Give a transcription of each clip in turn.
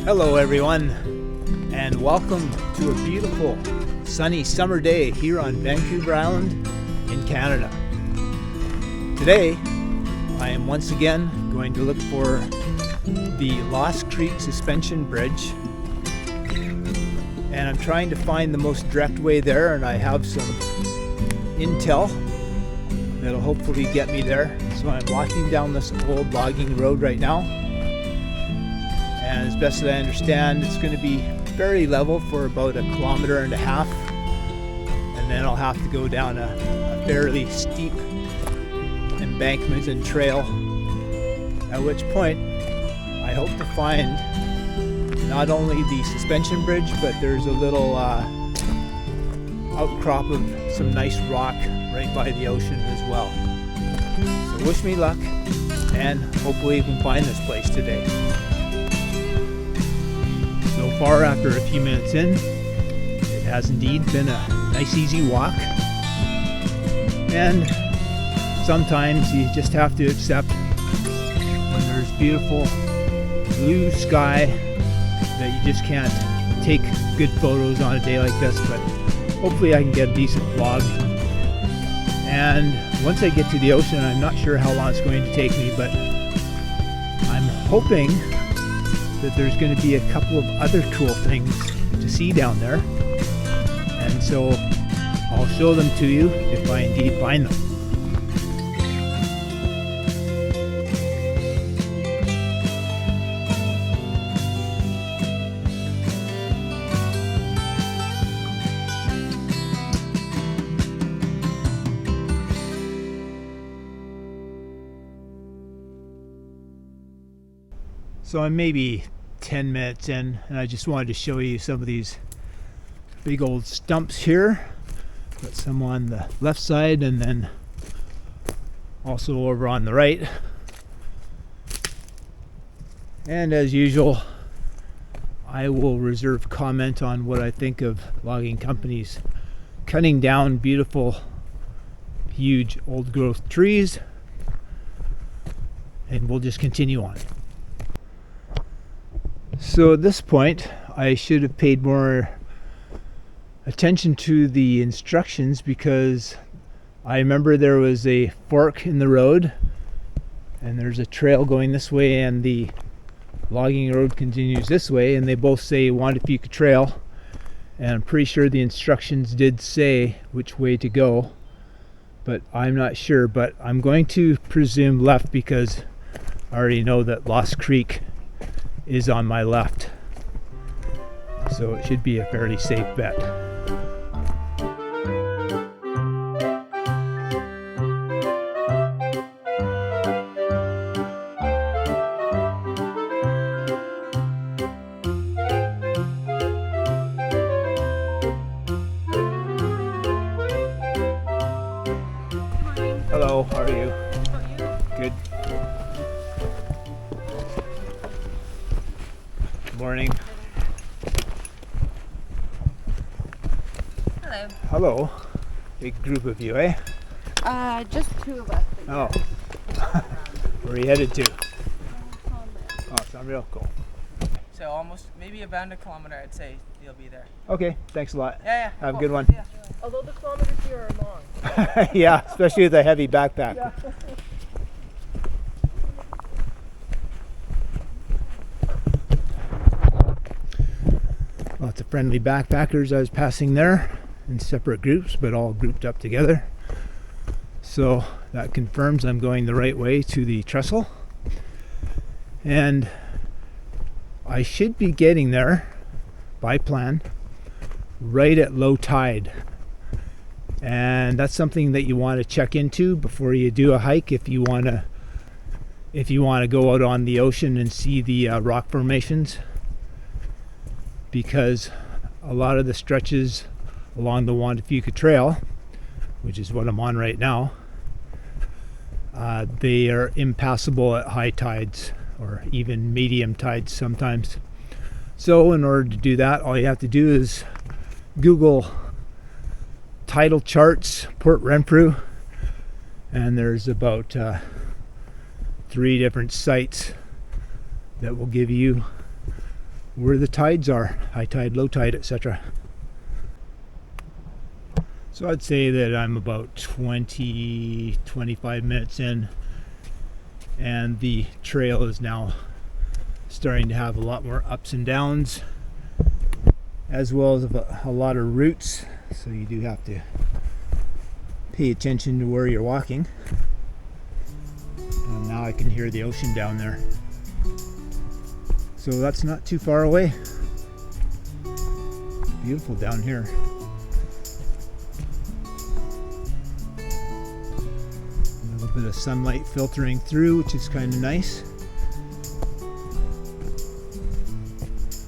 Hello everyone, and welcome to a beautiful sunny summer day here on Vancouver Island in Canada. Today I am once again going to look for the Lost Creek Suspension Bridge, and I'm trying to find the most direct way there, and I have some intel that'll hopefully get me there. So I'm walking down this old logging road right now, and as best as I understand, it's going to be very level for about 1.5 kilometers, and then I'll have to go down a fairly steep embankment and trail, at which point I hope to find not only the suspension bridge, but there's a little outcrop of some nice rock right by the ocean as well. So wish me luck, and hopefully we can find this place today. So far, after a few minutes in, it has indeed been a nice easy walk, and sometimes you just have to accept when there's beautiful blue sky that you just can't take good photos on a day like this, but hopefully I can get a decent vlog. And once I get to the ocean, I'm not sure how long it's going to take me, but I'm hoping that there's going to be a couple of other cool things to see down there, and so I'll show them to you if I indeed find them. So I'm maybe 10 minutes in, and I just wanted to show you some of these big old stumps here. Got some on the left side and then also over on the right. And as usual, I will reserve comment on what I think of logging companies cutting down beautiful, huge old growth trees, and we'll just continue on. So at this point, I should have paid more attention to the instructions, because I remember there was a fork in the road and there's a trail going this way and the logging road continues this way, and they both say Juan de Fuca Trail, and I'm pretty sure the instructions did say which way to go, but I'm not sure. But I'm going to presume left, because I already know that Lost Creek is on my left, so it should be a fairly safe bet. Hello, how are you? How about you? Good. Morning. Hello. Hello. Big group of you, eh? Just two of us. Oh. Where are you headed to? Oh, it's unreal. Cool. So almost, maybe about 1 kilometer, I'd say you'll be there. Okay, thanks a lot. Yeah. Have a Cool. good one. Yeah. Although the kilometers here are long. Yeah, especially with a heavy backpack. Yeah. Lots of friendly backpackers I was passing there in separate groups, but all grouped up together. So that confirms I'm going the right way to the trestle. And I should be getting there, by plan, right at low tide. And that's something that you want to check into before you do a hike, if you want to go out on the ocean and see the rock formations, because a lot of the stretches along the Juan de Fuca Trail, which is what I'm on right now, they are impassable at high tides, or even medium tides sometimes. So in order to do that, all you have to do is Google tidal charts, Port Renfrew, and there's about 3 different sites that will give you where the tides are, high tide, low tide, etc. So I'd say that I'm about 25 minutes in, and the trail is now starting to have a lot more ups and downs, as well as a lot of roots, so you do have to pay attention to where you're walking. And now I can hear the ocean down there, so that's not too far away. Beautiful down here. A little bit of sunlight filtering through, which is kind of nice.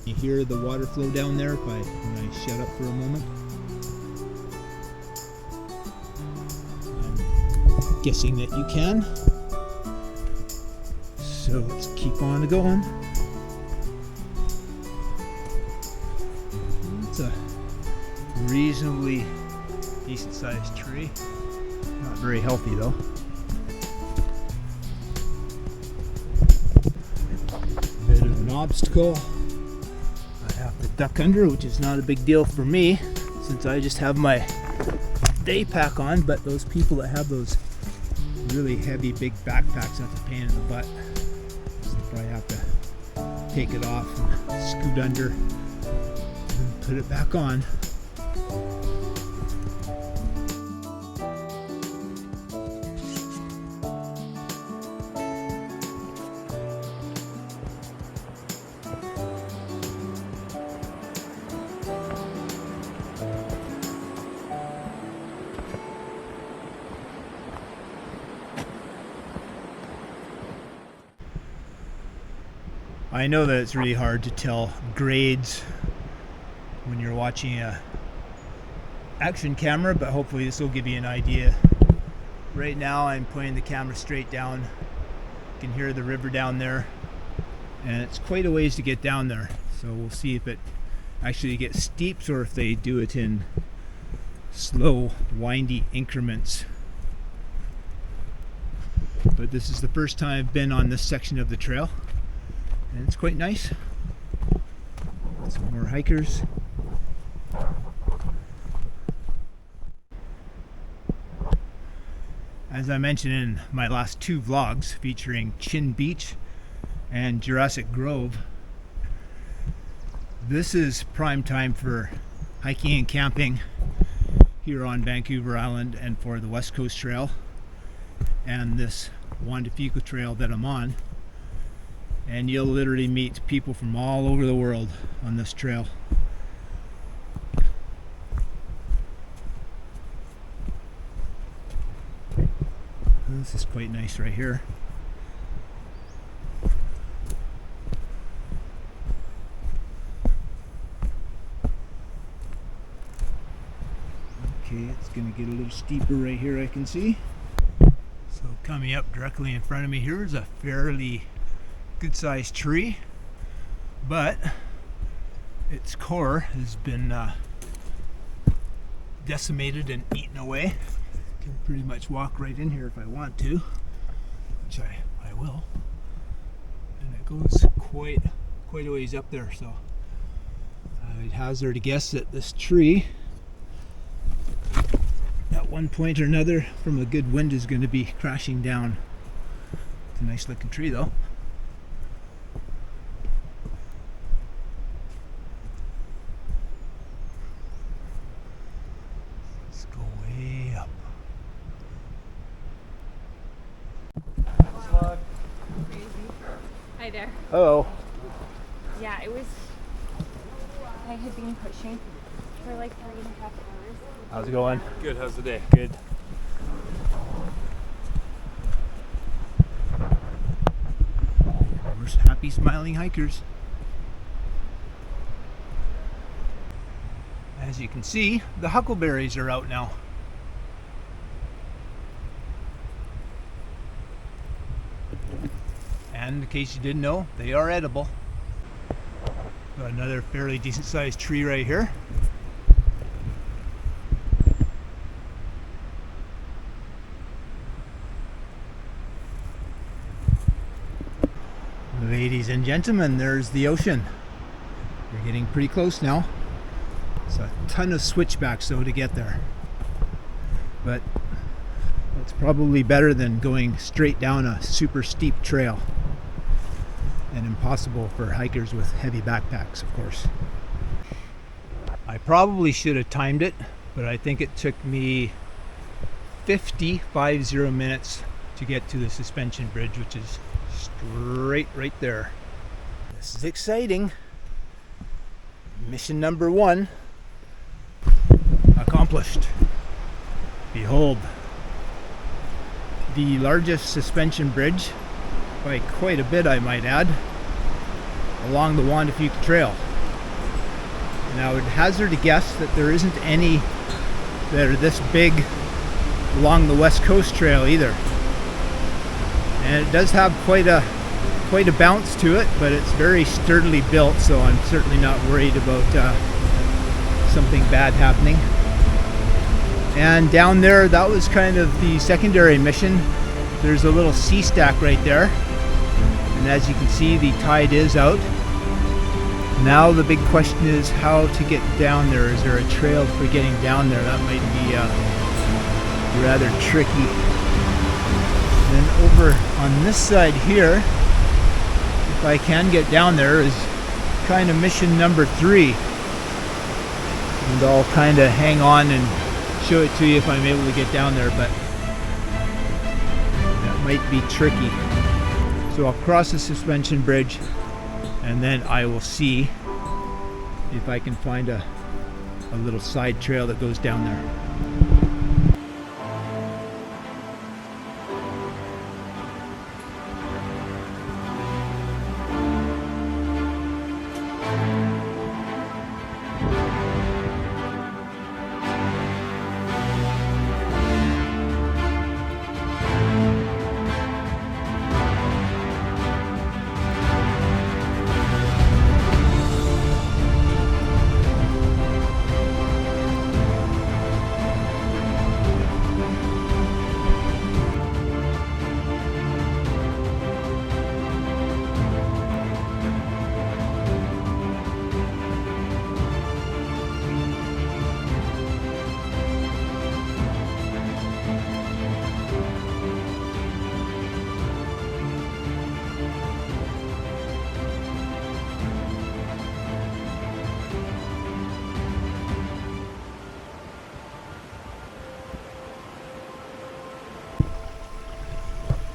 You hear the water flow down there when I shut up for a moment. I'm guessing that you can. So let's keep on going. It's a reasonably decent sized tree. Not very healthy though. Bit of an obstacle. I have to duck under, which is not a big deal for me since I just have my day pack on, but those people that have those really heavy big backpacks, that's a pain in the butt. So they probably have to take it off and scoot under and put it back on. I know that it's really hard to tell grades when you're watching a action camera, but hopefully this will give you an idea. Right now I'm pointing the camera straight down. You can hear the river down there, and it's quite a ways to get down there. So we'll see if it actually gets steep or if they do it in slow, windy increments. But this is the first time I've been on this section of the trail, and it's quite nice. Some more hikers. As I mentioned in my last two vlogs featuring Chin Beach and Jurassic Grove, this is prime time for hiking and camping here on Vancouver Island and for the West Coast Trail and this Juan de Fuca trail that I'm on. And you'll literally meet people from all over the world on this trail. This is quite nice right here. Okay, it's going to get a little steeper right here, I can see. So coming up directly in front of me here is a fairly good sized tree, but its core has been decimated and eaten away. I can pretty much walk right in here if I want to, which I will. And it goes quite a ways up there, so I'd hazard a guess that this tree at one point or another from a good wind is going to be crashing down. It's a nice looking tree though. Let's go way up. Crazy. Hi there. Hello. Yeah, it was. I had been pushing for like 3.5 hours. How's it going? Good, how's the day? Good. We're happy, smiling hikers. As you can see, the huckleberries are out now. And in case you didn't know, they are edible. Got another fairly decent sized tree right here. Ladies and gentlemen, there's the ocean. We're getting pretty close now. It's a ton of switchbacks though to get there. But it's probably better than going straight down a super steep trail. And impossible for hikers with heavy backpacks, of course. I probably should have timed it, but I think it took me 50 minutes to get to the suspension bridge, which is straight right there. This is exciting. Mission number 1 accomplished. Behold, the largest suspension bridge, by quite a bit I might add, along the Juan de Fuca trail. And I would hazard a guess that there isn't any that are this big along the West Coast Trail either. And it does have quite a bounce to it, but it's very sturdily built, so I'm certainly not worried about something bad happening. And down there, that was kind of the secondary mission. There's a little sea stack right there, and as you can see, the tide is out. Now the big question is how to get down there. Is there a trail for getting down there? That might be rather tricky. Then over on this side here, if I can get down there, is kind of mission number 3. And I'll kind of hang on and show it to you if I'm able to get down there, but that might be tricky. So I'll cross the suspension bridge and then I will see if I can find a little side trail that goes down there.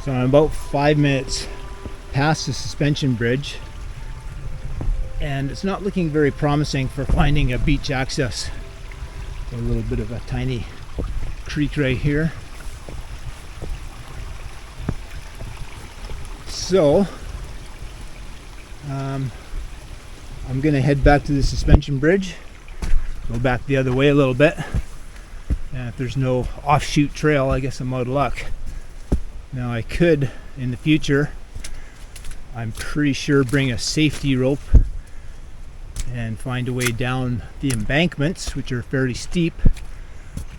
So I'm about 5 minutes past the suspension bridge, and it's not looking very promising for finding a beach access. A little bit of a tiny creek right here. So I'm gonna head back to the suspension bridge, go back the other way a little bit, and if there's no offshoot trail, I guess I'm out of luck. Now I could, in the future, I'm pretty sure, bring a safety rope and find a way down the embankments, which are fairly steep,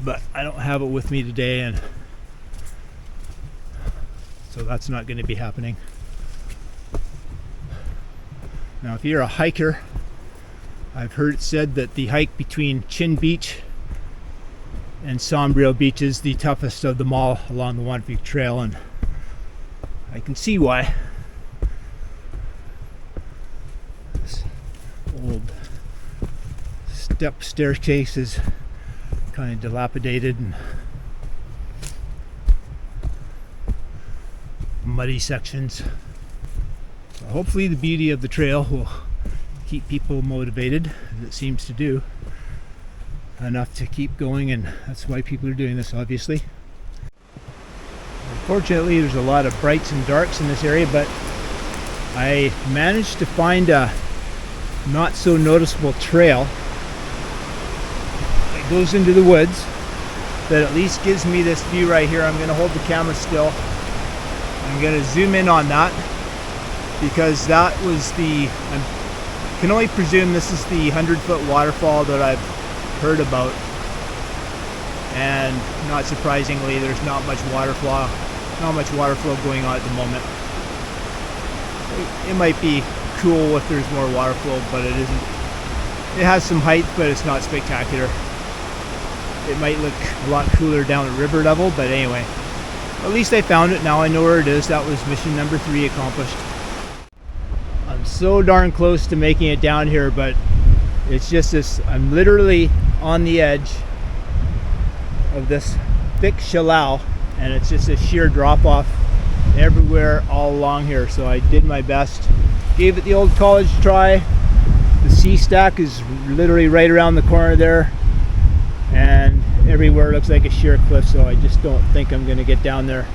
but I don't have it with me today, and so that's not going to be happening. Now if you're a hiker, I've heard it said that the hike between Chin Beach and Sombrio Beach is the toughest of them all along the Juan de Fuca Trail, and I can see why. This old step staircase is kind of dilapidated and muddy sections. So hopefully the beauty of the trail will keep people motivated, as it seems to do, enough to keep going, and that's why people are doing this, obviously. Unfortunately, there's a lot of brights and darks in this area, but I managed to find a not so noticeable trail that goes into the woods that at least gives me this view right here. I'm going to hold the camera still. I'm going to zoom in on that, because that was I can only presume this is the 100-foot waterfall that I've heard about, and not surprisingly, there's not much water flow going on at the moment. It might be cool if there's more water flow, but it isn't It has some height, but it's not spectacular. It might look a lot cooler down at river level, but anyway. At least I found it. Now I know where it is. That was mission number 3 accomplished. I'm so darn close to making it down here, but it's just this, I'm literally on the edge of this thick shallal, and it's just a sheer drop off everywhere all along here. So I did my best, gave it the old college try. The sea stack is literally right around the corner there, and everywhere looks like a sheer cliff, so I just don't think I'm going to get down there.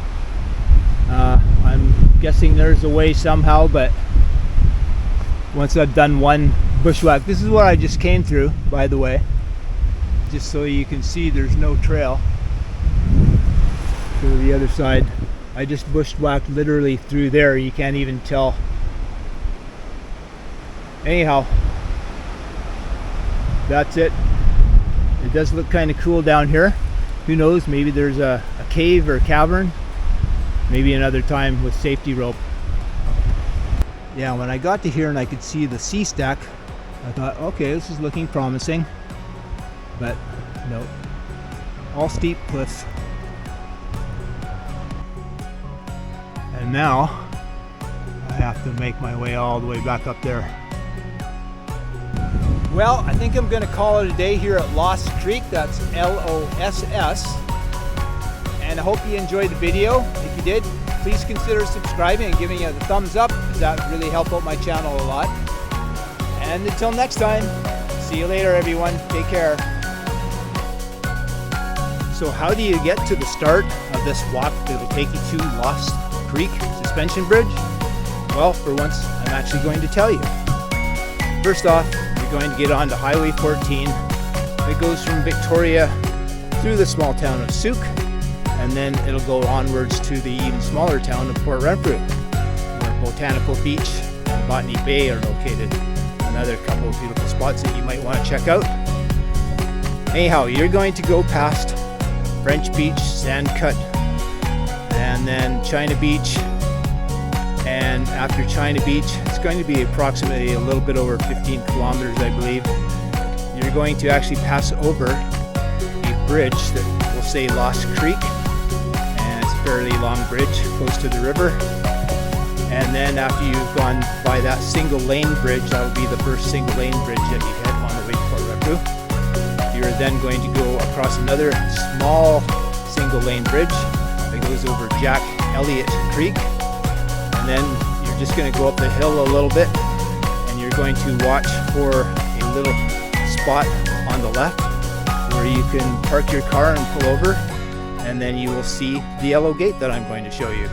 I'm guessing there's a way somehow, but once I've done one bushwhack, this is what I just came through, by the way, just so you can see there's no trail to the other side. I just bushwhacked literally through there. You can't even tell. Anyhow, that's it. It does look kind of cool down here. Who knows, maybe there's a cave or a cavern. Maybe another time with safety rope. Yeah, when I got to here and I could see the sea stack, I thought, okay, this is looking promising. But no, all steep cliffs. And now I have to make my way all the way back up there. Well, I think I'm going to call it a day here at Lost Creek. That's L-O-S-S. And I hope you enjoyed the video. If you did, please consider subscribing and giving it a thumbs up, because that would really help out my channel a lot. And until next time, see you later, everyone. Take care. So how do you get to the start of this walk that will take you to Lost Creek Suspension Bridge? Well, for once, I'm actually going to tell you. First off, you're going to get onto Highway 14. It goes from Victoria through the small town of Souk, and then it'll go onwards to the even smaller town of Port Renfrew, where Botanical Beach and Botany Bay are located. Another couple of beautiful spots that you might want to check out. Anyhow, you're going to go past French Beach, Sandcut, and then China Beach. And after China Beach, it's going to be approximately a little bit over 15 kilometers, I believe. You're going to actually pass over a bridge that will say Lost Creek, and it's a fairly long bridge close to the river. And then after you've gone by that single lane bridge, that will be the first single lane bridge that you hit on the way to Port Renfrew. You're then going to go across another small single lane bridge that goes over Jack Elliott Creek. And then you're just going to go up the hill a little bit, and you're going to watch for a little spot on the left where you can park your car and pull over, and then you will see the yellow gate that I'm going to show you.